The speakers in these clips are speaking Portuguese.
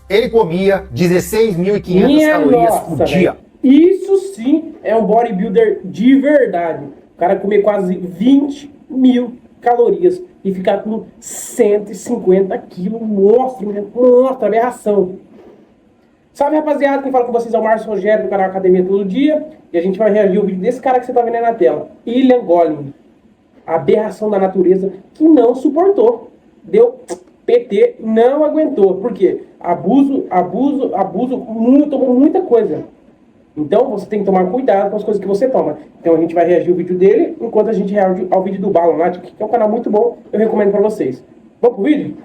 Ele comia 16.500 Minha calorias nossa, por dia. velho. Isso sim é um bodybuilder de verdade. O cara comer quase 20.000 calorias e ficar com 150 quilos. Mostra, aberração. Salve, rapaziada, quem fala com vocês é o Márcio Rogério do canal Academia Todo Dia. E a gente vai reagir ao vídeo desse cara que você tá vendo aí na tela. Ilhan Golem. A aberração da natureza que não suportou. Deu PT, não aguentou. Por quê? Abuso, tomou muita coisa. Então você tem que tomar cuidado com as coisas que você toma. Então a gente vai reagir ao vídeo dele, enquanto a gente reage ao vídeo do Balonatic, que é um canal muito bom, eu recomendo pra vocês. Vamos pro vídeo?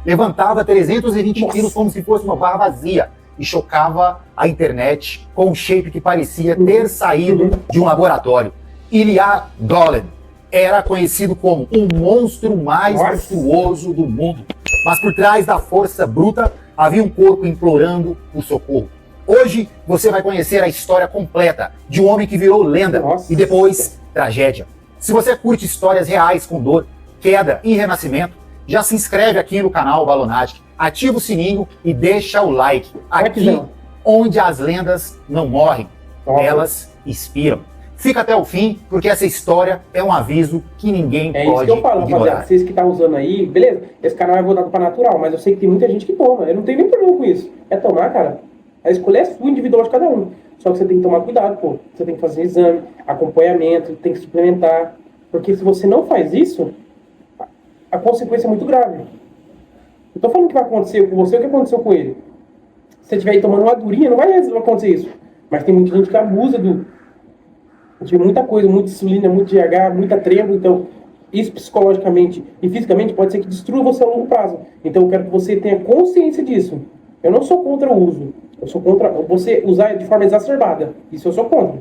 Levantava 320 quilos como se fosse uma barra vazia e chocava a internet com um shape que parecia ter saído de um laboratório. Ilhan Golem era conhecido como o monstro mais monstruoso do mundo. Mas por trás da força bruta havia um corpo implorando o socorro. Hoje você vai conhecer a história completa de um homem que virou lenda e depois tragédia. Se você curte histórias reais com dor, queda e renascimento, já se inscreve aqui no canal Balonatic, ativa o sininho e deixa o like. Aqui, onde as lendas não morrem, elas inspiram. Fica até o fim, porque essa história é um aviso que ninguém pode ignorar. É isso que eu falo, rapaziada. Vocês que estão usando aí, beleza, esse canal é voltado para natural, mas eu sei que tem muita gente que toma. Eu não tenho nem problema com isso. É tomar, cara. A escolha é sua, individual de cada um. Só que você tem que tomar cuidado, pô. Você tem que fazer exame, acompanhamento, tem que suplementar. Porque se você não faz isso, a consequência é muito grave. Eu tô falando que vai acontecer com você o que aconteceu com ele. Se você estiver aí tomando uma durinha, não vai acontecer isso. Mas tem muita gente que abusa de muita coisa, muita insulina, muito GH, muita trevo. Então, isso psicologicamente e fisicamente pode ser que destrua você a longo prazo. Então, eu quero que você tenha consciência disso. Eu não sou contra o uso. Eu sou contra você usar de forma exacerbada. Isso eu sou contra.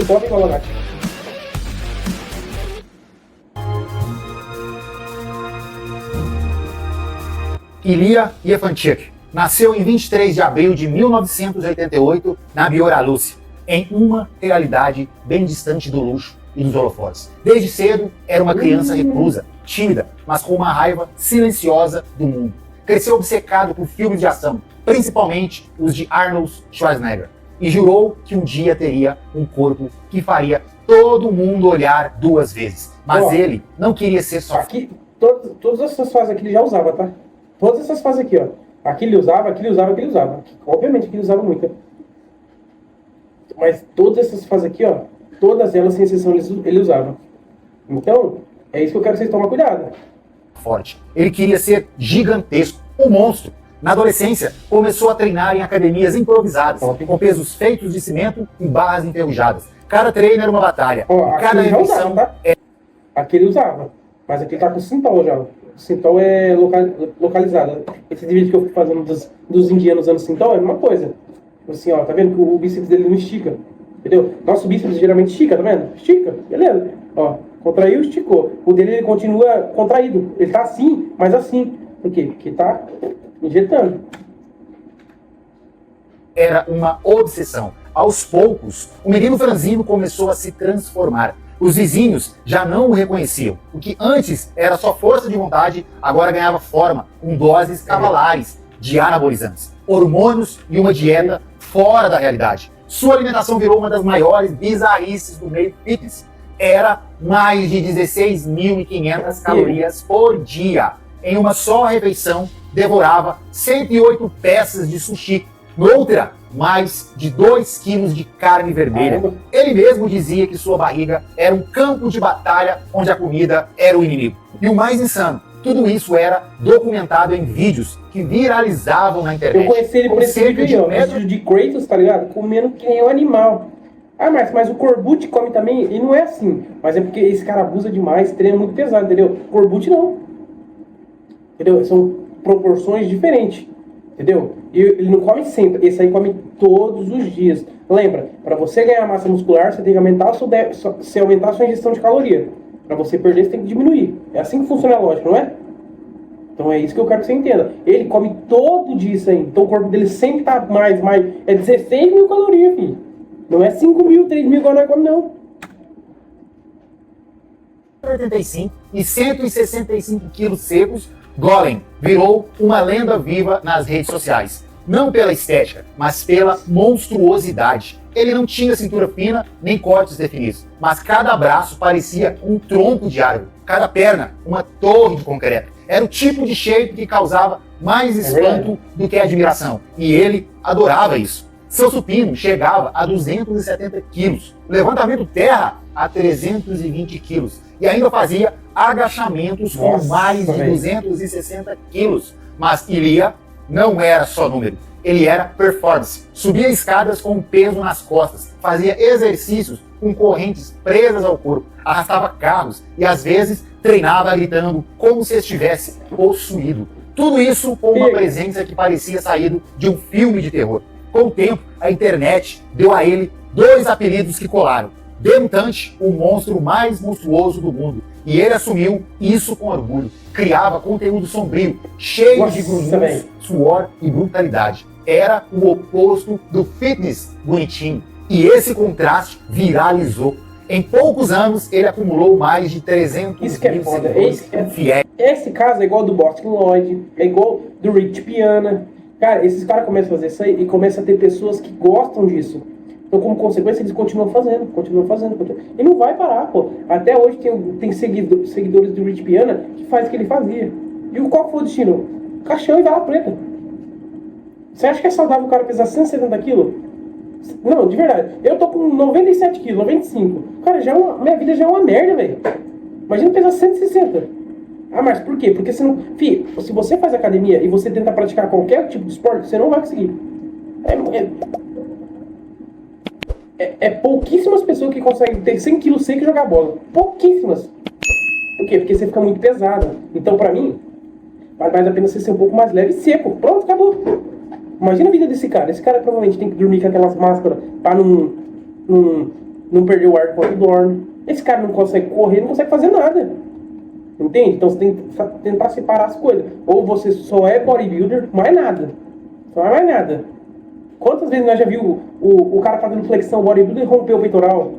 Pode colocar. Ilya Yefanchik nasceu em 23 de abril de 1988 na Bielorrússia, em uma realidade bem distante do luxo e dos holofotes. Desde cedo era uma criança reclusa, tímida, mas com uma raiva silenciosa do mundo. Cresceu obcecado por filmes de ação, principalmente os de Arnold Schwarzenegger, e jurou que um dia teria um corpo que faria todo mundo olhar duas vezes. Mas ele não queria ser só... Aqui, todas essas fases aqui ele já usava, tá? Todas essas fases aqui, ó. Aqui ele usava, aqui ele usava, aqui ele usava. Obviamente aqui ele usava muito. Mas todas essas fases aqui, ó, todas elas, sem exceção, ele usava. Então, é isso que eu quero que vocês tomem cuidado. Forte. Ele queria ser gigantesco, um monstro. Na adolescência, começou a treinar em academias improvisadas, com pesos feitos de cimento e barras enferrujadas. Cada treino era uma batalha. Ó, e cada refeição... Tá? Aqui ele usava, mas aqui ele tá com Synthol já. O Synthol é localizado. Esse vídeo que eu fui fazendo dos indianos usando Synthol é a mesma coisa. Assim, ó, tá vendo que o bíceps dele não estica? Entendeu? Nosso bíceps geralmente estica, tá vendo? Estica, beleza. Ó, contraiu, esticou. O dele ele continua contraído. Ele tá assim, mas assim. Por quê? Porque tá injetando. Era uma obsessão. Aos poucos, o menino franzino começou a se transformar. Os vizinhos já não o reconheciam. O que antes era só força de vontade, agora ganhava forma com doses cavalares de anabolizantes, hormônios e uma dieta fora da realidade. Sua alimentação virou uma das maiores bizarrices do meio fitness. Era mais de 16.500 calorias por dia. Em uma só refeição, devorava 108 peças de sushi. Noutra, mais de 2 quilos de carne vermelha. Ele mesmo dizia que sua barriga era um campo de batalha onde a comida era o inimigo. E o mais insano, tudo isso era documentado em vídeos que viralizavam na internet. Eu conheci ele por esse vídeo de Kratos, tá ligado? Comendo que nem um animal. Ah, mas o Corbucci come também, e não é assim. Mas é porque esse cara abusa demais, treina muito pesado, entendeu? Corbucci não. Entendeu? São proporções diferentes. Entendeu? E ele não come sempre, esse aí come todos os dias. Lembra, para você ganhar massa muscular, você tem que aumentar aumentar a sua ingestão de caloria. Para você perder, você tem que diminuir. É assim que funciona a lógica, não é? Então é isso que eu quero que você entenda. Ele come todo dia isso aí. Então o corpo dele sempre tá mais. É 16 mil calorias, filho. Não é 5 mil, 3 mil igual nós comemos, não. 85 e 165 quilos secos, Golem virou uma lenda viva nas redes sociais. Não pela estética, mas pela monstruosidade. Ele não tinha cintura fina nem cortes definidos, mas cada braço parecia um tronco de árvore, cada perna uma torre de concreto. Era o tipo de shape que causava mais espanto do que admiração, e ele adorava isso. Seu supino chegava a 270 quilos, o levantamento terra a 320 quilos, e ainda fazia agachamentos com mais de 260 quilos. Mas Ilia não era só número, ele era performance. Subia escadas com peso nas costas, fazia exercícios com correntes presas ao corpo, arrastava carros e às vezes treinava gritando como se estivesse possuído. Tudo isso com uma presença que parecia saído de um filme de terror. Com o tempo, a internet deu a ele 2 apelidos que colaram: The Mutant, o monstro mais monstruoso do mundo. E ele assumiu isso com orgulho. Criava conteúdo sombrio, cheio de grunhidos, suor e brutalidade. Era o oposto do fitness bonitinho. E esse contraste viralizou. Em poucos anos, ele acumulou mais de 300 mil seguidores fiéis. Esse caso é igual do Boston Lloyd, é igual do Rich Piana. Cara, esses caras começam a fazer isso aí e começam a ter pessoas que gostam disso. Então, como consequência, eles continuam fazendo. E não vai parar, pô. Até hoje tem seguidores do Rich Piana que faz o que ele fazia. E qual foi o destino? Caixão e vela preta. Você acha que é saudável o cara pesar 170 quilos? Não, de verdade. Eu tô com 97 quilos, 95. Cara, minha vida já é uma merda, velho. Imagina pesar 160. Ah, mas por quê? Porque se não... Fih, se você faz academia e você tenta praticar qualquer tipo de esporte, você não vai conseguir. É pouquíssimas pessoas que conseguem ter 100 quilos seco e jogar bola. Pouquíssimas. Por quê? Porque você fica muito pesado. Então, pra mim, vale mais a pena você ser um pouco mais leve e seco. Pronto, acabou. Imagina a vida desse cara. Esse cara provavelmente tem que dormir com aquelas máscaras pra não perder o ar enquanto dorme. Esse cara não consegue correr, não consegue fazer nada. Entende? Então você tem que tentar separar as coisas. Ou você só é bodybuilder, mais nada. Só é mais nada. Quantas vezes nós já viu o cara fazendo flexão bodybuilder e rompeu o peitoral?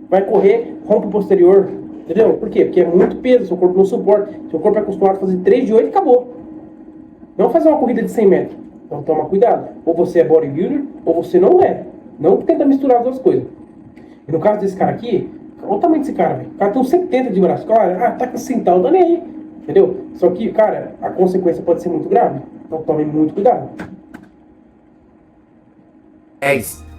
Vai correr, rompe o posterior. Entendeu? Por quê? Porque é muito peso, seu corpo não suporta. Seu corpo é acostumado a fazer 3 de 8 e acabou. Não fazer uma corrida de 100 metros. Então toma cuidado. Ou você é bodybuilder, ou você não é. Não tenta misturar as duas coisas. E no caso desse cara aqui, olha o tamanho desse cara, velho. O cara tem uns 70 de braço. Cara, tá com cintal, tá nem aí. Entendeu? Só que, cara, a consequência pode ser muito grave. Então tome muito cuidado.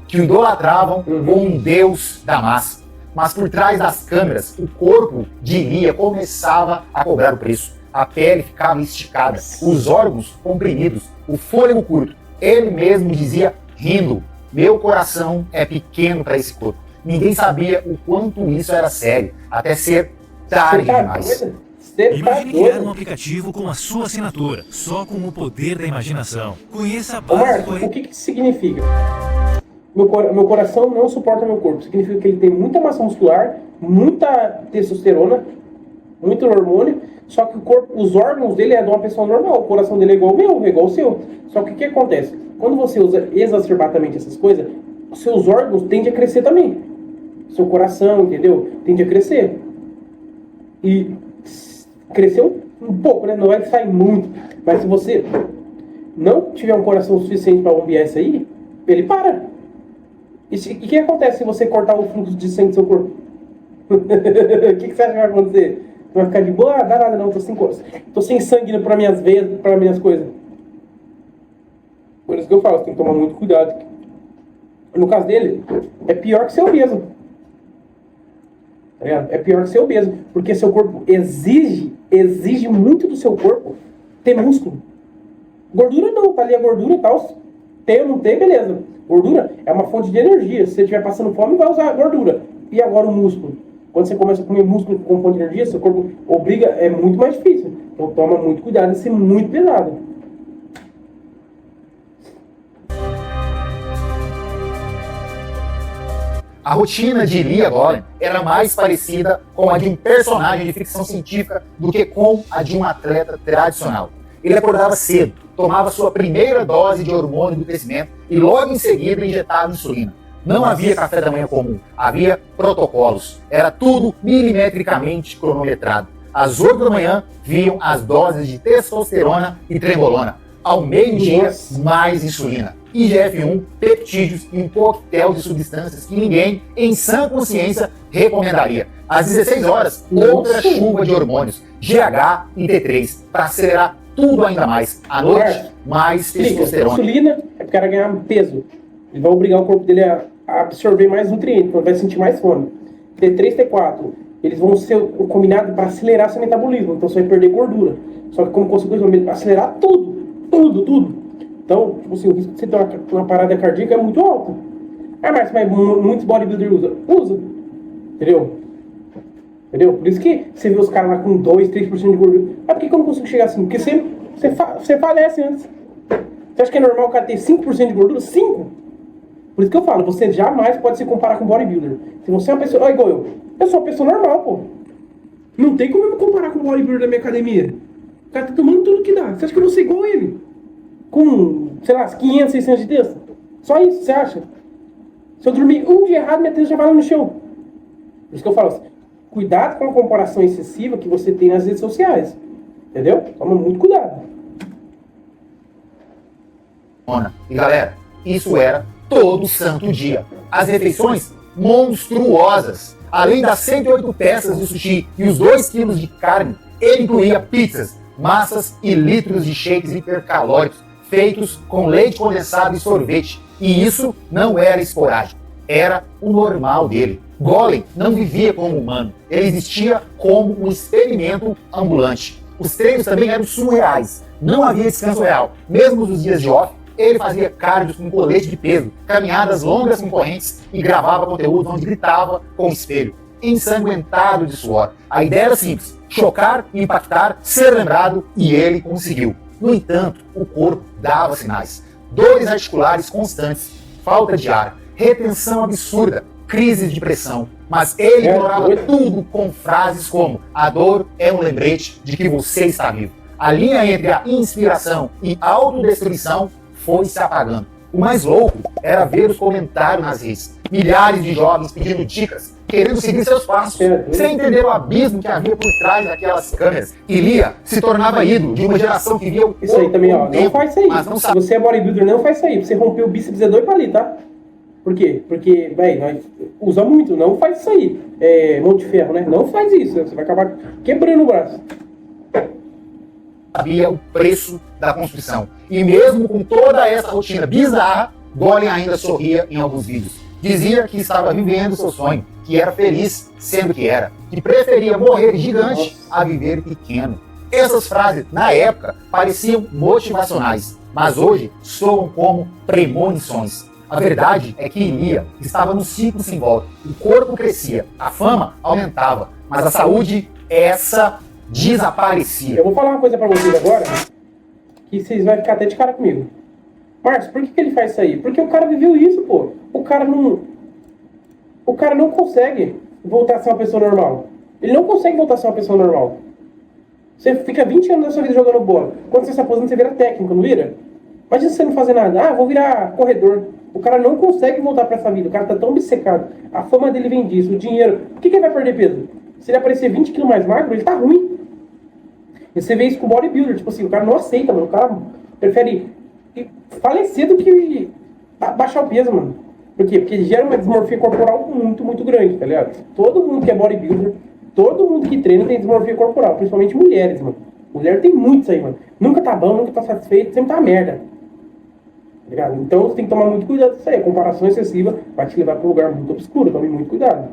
Que o idolatravam como um deus da massa. Mas por trás das câmeras, o corpo de Ilia começava a cobrar o preço. A pele ficava esticada, os órgãos comprimidos, o fôlego curto. Ele mesmo dizia, rindo: meu coração é pequeno para esse corpo. Ninguém sabia o quanto isso era sério, até ser tarde demais. Imagine criar um aplicativo com a sua assinatura, só com o poder da imaginação. Conheça a base... O que isso significa? Meu coração não suporta meu corpo. Significa que ele tem muita massa muscular, muita testosterona, muito hormônio, só que os órgãos dele é de uma pessoa normal. O coração dele é igual o meu, é igual o seu. Só que o que acontece? Quando você usa exacerbadamente essas coisas, os seus órgãos tendem a crescer também. Seu coração, entendeu? Tende a crescer. E cresceu um pouco, né? Não vai sair muito. Mas se você não tiver um coração suficiente para bombear isso aí, ele para. E o que acontece se você cortar o fluxo de sangue do seu corpo? O que você acha que vai acontecer? Você vai ficar de boa? Dá nada não, tô sem sangue para minhas veias, para minhas coisas. Por isso que eu falo, você tem que tomar muito cuidado. No caso dele, é pior que ser obeso. É pior que ser obeso, porque seu corpo exige muito do seu corpo ter músculo. Gordura não, tá ali a gordura e tal. Tem ou não tem, beleza. Gordura é uma fonte de energia. Se você estiver passando fome, vai usar gordura. E agora o músculo? Quando você começa a comer músculo com fonte de energia, seu corpo obriga, é muito mais difícil. Então toma muito cuidado em ser muito pesado. A rotina de Ilia Golem era mais parecida com a de um personagem de ficção científica do que com a de um atleta tradicional. ele acordava cedo, tomava sua primeira dose de hormônio do crescimento e logo em seguida injetava insulina. Não havia café da manhã comum, havia protocolos. Era tudo milimetricamente cronometrado. Às 8 da manhã vinham as doses de testosterona e trembolona. Ao meio-dia, mais insulina. IGF-1, peptídeos e um coquetel de substâncias que ninguém, em sã consciência, recomendaria. Às 16 horas, outra chuva de hormônios, GH e T3, para acelerar tudo ainda mais. À noite, mais testosterona. Insulina é para o cara ganhar peso. Ele vai obrigar o corpo dele a absorver mais nutrientes, então ele vai sentir mais fome. T3, T4, eles vão ser combinados para acelerar seu metabolismo, então você vai perder gordura. Só que como consequência, vai acelerar tudo. Então, tipo assim, o risco de você ter uma parada cardíaca é muito alto. Ah, mas muitos bodybuilders usam. Entendeu? Por isso que você vê os caras lá com 2, 3% de gordura. Ah, por que eu não consigo chegar assim? Porque você falece antes. Você acha que é normal o cara ter 5% de gordura? 5%? Por isso que eu falo, você jamais pode se comparar com bodybuilder. Se você é uma pessoa... igual eu sou uma pessoa normal, pô. Não tem como eu me comparar com o bodybuilder da minha academia. O cara tá tomando tudo que dá. Você acha que eu vou ser igual a ele? Com, sei lá, 500, 600 de texto? Só isso, você acha? Se eu dormir um dia errado, minha texto já vai lá no chão. Por isso que eu falo assim, cuidado com a comparação excessiva que você tem nas redes sociais. Entendeu? Toma muito cuidado. E galera, isso era todo santo dia. As refeições monstruosas. Além das 108 peças de sushi e os 2 quilos de carne, ele incluía pizzas, massas e litros de shakes hipercalóricos feitos com leite condensado e sorvete. E isso não era esporádico, era o normal dele. Golem não vivia como humano, ele existia como um experimento ambulante. Os treinos também eram surreais, não havia descanso real. Mesmo nos dias de off, ele fazia cardio com colete de peso, caminhadas longas com correntes e gravava conteúdo onde gritava com o espelho, ensanguentado de suor. A ideia era simples: chocar, impactar, ser lembrado, e ele conseguiu. No entanto, o corpo dava sinais. Dores articulares constantes, falta de ar, retenção absurda, crises de pressão. Mas ele ignorava tudo com frases como: a dor é um lembrete de que você está vivo. A linha entre a inspiração e a autodestruição foi se apagando. O mais louco era ver os comentários nas redes. Milhares de jovens pedindo dicas, querendo seguir seus passos, sem entender o abismo que havia por trás daquelas câmeras. Ilia se tornava ídolo de uma geração que via o isso aí também, ó. Não faz isso aí. Mas não se você é bodybuilder, não faz isso aí. Pra você romper o bíceps é 2 palitos, tá? Por quê? Porque, velho, nós usa muito. Não faz isso aí. É, mão de ferro, né? Não faz isso. Você vai acabar quebrando o braço. Sabia o preço da construção. E mesmo com toda essa rotina bizarra, Golem ainda sorria em alguns vídeos. Dizia que estava vivendo seu sonho, que era feliz sendo que era, que preferia morrer gigante a viver pequeno. Essas frases, na época, pareciam motivacionais, mas hoje soam como premonições. A verdade é que Ilia estava no ciclo sem volta. O corpo crescia, a fama aumentava, mas a saúde, essa desaparecia. Eu vou falar uma coisa pra vocês agora, que vocês vão ficar até de cara comigo. Márcio, por que ele faz isso aí? Porque o cara viveu isso, pô. O cara não consegue voltar a ser uma pessoa normal. Ele não consegue voltar a ser uma pessoa normal. Você fica 20 anos da sua vida jogando bola. Quando você se aposenta, você vira técnico, não vira? Imagina você não fazer nada. Ah, vou virar corredor. O cara não consegue voltar pra essa vida. O cara tá tão obcecado. A fama dele vem disso, o dinheiro. Por que ele vai perder peso? Se ele aparecer 20 kg mais magro, ele tá ruim. E você vê isso com o bodybuilder. Tipo assim, o cara não aceita, mano. O cara prefere falecer do que baixar o peso, mano. Por quê? Porque gera uma dismorfia corporal muito, muito grande, tá ligado? Todo mundo que é bodybuilder, todo mundo que treina tem dismorfia corporal. Principalmente mulheres, mano. Mulher tem muito isso aí, mano. Nunca tá bom, nunca tá satisfeito, sempre tá merda. Tá ligado? Então você tem que tomar muito cuidado com isso aí. A comparação excessiva vai te levar pra um lugar muito obscuro. Tome muito cuidado.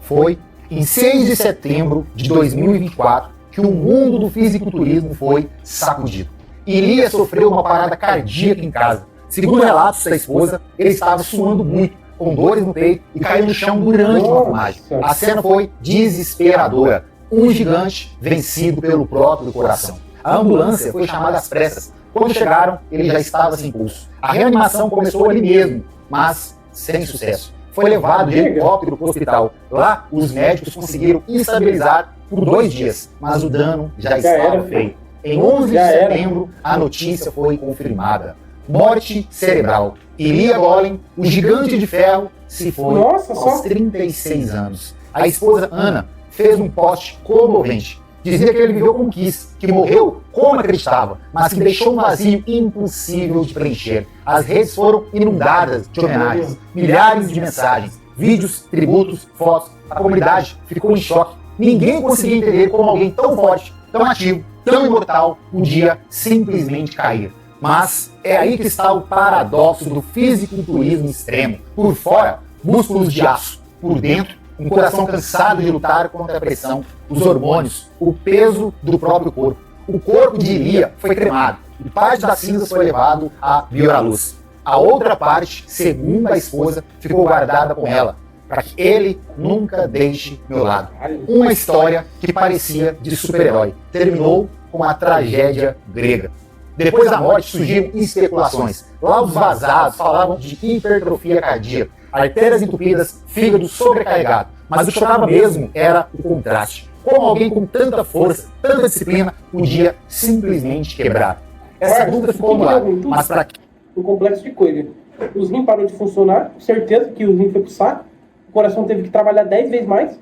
Foi em 6 de setembro de 2024 que o mundo do fisiculturismo foi sacudido. Ilia sofreu uma parada cardíaca em casa. Segundo relatos da esposa, ele estava suando muito, com dores no peito e caiu no chão durante uma filmagem. A cena foi desesperadora. Um gigante vencido pelo próprio coração. A ambulância foi chamada às pressas. Quando chegaram, ele já estava sem pulso. A reanimação começou ali mesmo, mas sem sucesso. foi levado de helicóptero para o hospital. Lá, os médicos conseguiram estabilizar por 2 dias, mas o dano já estava feito. Em 11 de setembro, a notícia foi confirmada. Morte cerebral. Ilia Golem, o gigante de ferro, se foi aos 36 anos. A esposa Ana fez um post comovente. Dizia que ele viveu como quis, que morreu como acreditava, mas que deixou um vazio impossível de preencher. As redes foram inundadas de homenagens, milhares de mensagens, vídeos, tributos, fotos. A comunidade ficou em choque. Ninguém conseguia entender como alguém tão forte, tão ativo, tão imortal, podia simplesmente cair. Mas é aí que está o paradoxo do fisiculturismo extremo. Por fora, músculos de aço. Por dentro, um coração cansado de lutar contra a pressão, os hormônios, o peso do próprio corpo. O corpo de Ilia foi cremado e parte das cinzas foi levado a Bioraluz. A outra parte, segundo a esposa, ficou guardada com ela, para que ele nunca deixe meu lado. Uma história que parecia de super-herói terminou com a tragédia grega. Depois da morte surgiram especulações. Laudos vazados falavam de hipertrofia cardíaca, artérias entupidas, fígado sobrecarregado. Mas o que chocava mesmo era o contraste. Como alguém com tanta força, tanta disciplina, podia simplesmente quebrar. Essa dúvida ficou no ar, mas para quê? Um complexo de coisa. Os rins parou de funcionar, certeza que o rim foi pro saco, o coração teve que trabalhar 10 vezes mais,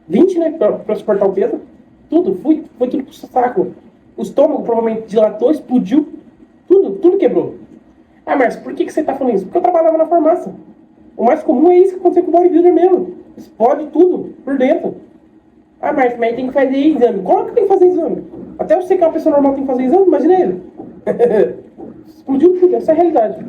20, né, pra suportar o peso. Tudo, foi tudo pro saco. O estômago provavelmente dilatou, explodiu, tudo quebrou. Ah, Márcio, por que você tá falando isso? Porque eu trabalhava na farmácia. O mais comum é isso que aconteceu com o bodybuilder mesmo. Explode tudo por dentro. Ah, Márcio, mas tem que fazer exame. Como que tem que fazer exame? Até você que é uma pessoa normal tem que fazer exame, imagina ele. Explodiu tudo, essa é a realidade.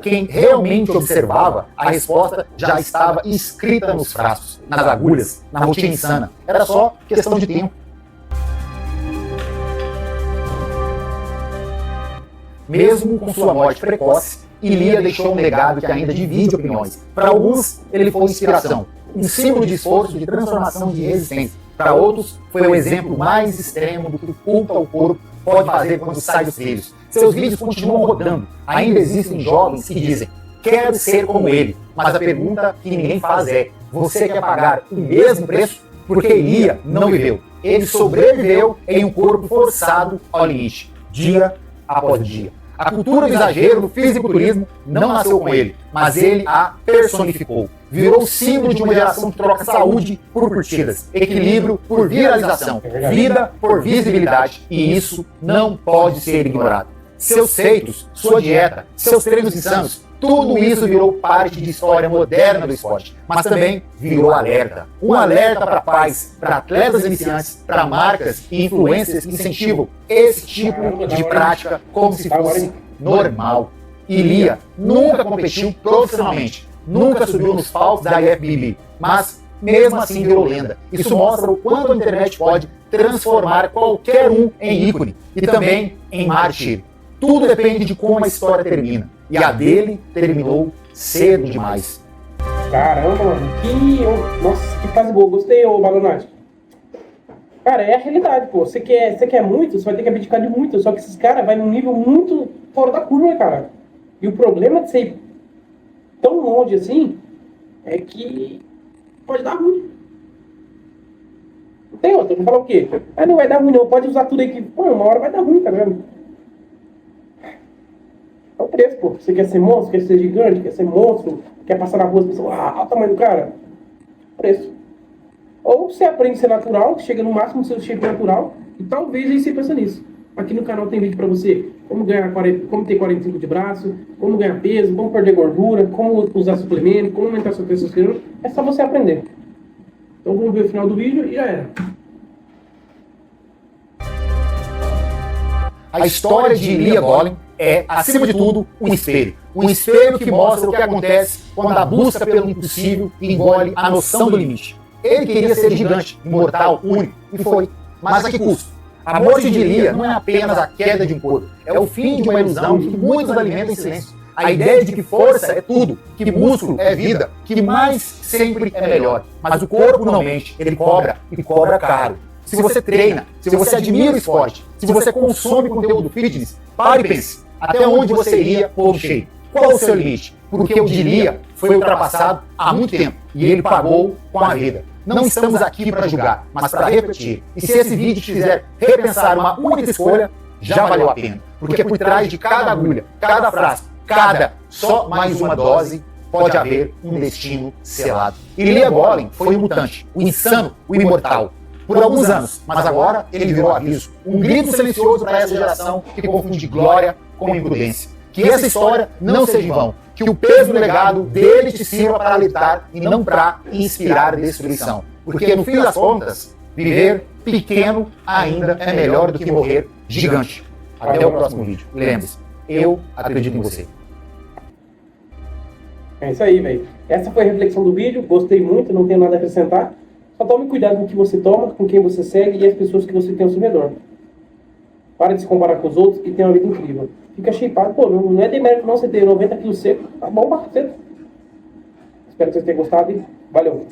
Quem realmente observava, a resposta já estava escrita nos frascos, nas agulhas, na rotina insana. Era só questão de tempo. Mesmo com sua morte precoce, Ilia deixou um legado que ainda divide opiniões. Para alguns, ele foi inspiração, um símbolo de esforço, de transformação, de resistência. Para outros, foi o exemplo mais extremo do que o culto ao corpo pode fazer quando sai dos trilhos. Seus vídeos continuam rodando. Ainda existem jovens que dizem: quero ser como ele. Mas a pergunta que ninguém faz é: você quer pagar o mesmo preço? Porque Ilia não viveu. Ele sobreviveu em um corpo forçado ao limite, dia após dia. A cultura do exagero do fisiculturismo não nasceu com ele, mas ele a personificou. Virou símbolo de uma geração que troca saúde por curtidas, equilíbrio por viralização, vida por visibilidade, e isso não pode ser ignorado. Seus feitos, sua dieta, seus treinos insanos, tudo isso virou parte de história moderna do esporte, mas também virou alerta. Um alerta para pais, para atletas iniciantes, para marcas e influencers que incentivam esse tipo de prática como se fosse normal. Ilia nunca competiu profissionalmente, nunca subiu nos palcos da IFBB, mas mesmo assim virou lenda. Isso mostra o quanto a internet pode transformar qualquer um em ícone e também em mártir. Tudo depende de como a história termina. E a dele terminou cedo demais. Caramba, mano. Nossa, que fase boa. Gostei, ô Balonati. Cara, é a realidade, pô. Você quer muito, você vai ter que abdicar de muito. Só que esses caras vão num nível muito fora da curva, cara. E o problema de você ir tão longe assim é que pode dar ruim. Não tem outra. Vou falar o quê? Ah, não vai dar ruim não. Pode usar tudo aí que... Pô, uma hora vai dar ruim, tá vendo? É o preço, pô. Você quer ser monstro, quer ser gigante, quer ser monstro, quer passar na rua e pensar, olha o tamanho do cara. Preço. Ou você aprende a ser natural, chega no máximo do seu shape natural, e talvez aí você pensa nisso. Aqui no canal tem vídeo pra você como como ter 45 de braço, como ganhar peso, como perder gordura, como usar suplemento, como aumentar sua testosterona. É só você aprender. Então vamos ver o final do vídeo e já era. A história de Ilia Golem é, acima de tudo, um espelho. Um espelho que mostra o que acontece quando a busca pelo impossível engole a noção do limite. Ele queria ser gigante, imortal, único, e foi. Mas a que custo? A morte de Ilia não é apenas a queda de um corpo, é o fim de uma ilusão que muitos alimentam em silêncio. A ideia de que força é tudo, que músculo é vida, que mais sempre é melhor. Mas o corpo não mente, ele cobra, e cobra caro. Se você treina, se você admira o esporte, se você consome conteúdo fitness, pare e pense. Até onde você iria pôr o shape? Qual o seu limite? porque eu diria foi ultrapassado há muito tempo e ele pagou com a vida. Não estamos aqui para julgar, mas para refletir. E se esse vídeo te fizer repensar uma única escolha, já valeu a pena. Porque por trás de cada agulha, cada frasco, só mais uma dose, pode haver um destino selado. Ilia Golem foi um mutante, o insano, o imortal. Por alguns anos, mas agora ele virou aviso. Um grito silencioso para essa geração que confunde glória com imprudência. Que essa história não seja em vão. Que o peso do legado dele te sirva para alertar e não para inspirar destruição. Porque no fim das contas, viver pequeno ainda é melhor do que morrer gigante. Até o próximo vídeo. E lembre-se, eu acredito em você. É isso aí, velho. Essa foi a reflexão do vídeo. Gostei muito, não tenho nada a acrescentar. Só tome cuidado com o que você toma, com quem você segue e as pessoas que você tem ao seu redor. Para de se comparar com os outros e tenha uma vida incrível. Fica shapeado, pô, não é demérito não você ter 90 quilos seco. Tá bom, parceiro. Espero que vocês tenham gostado e valeu.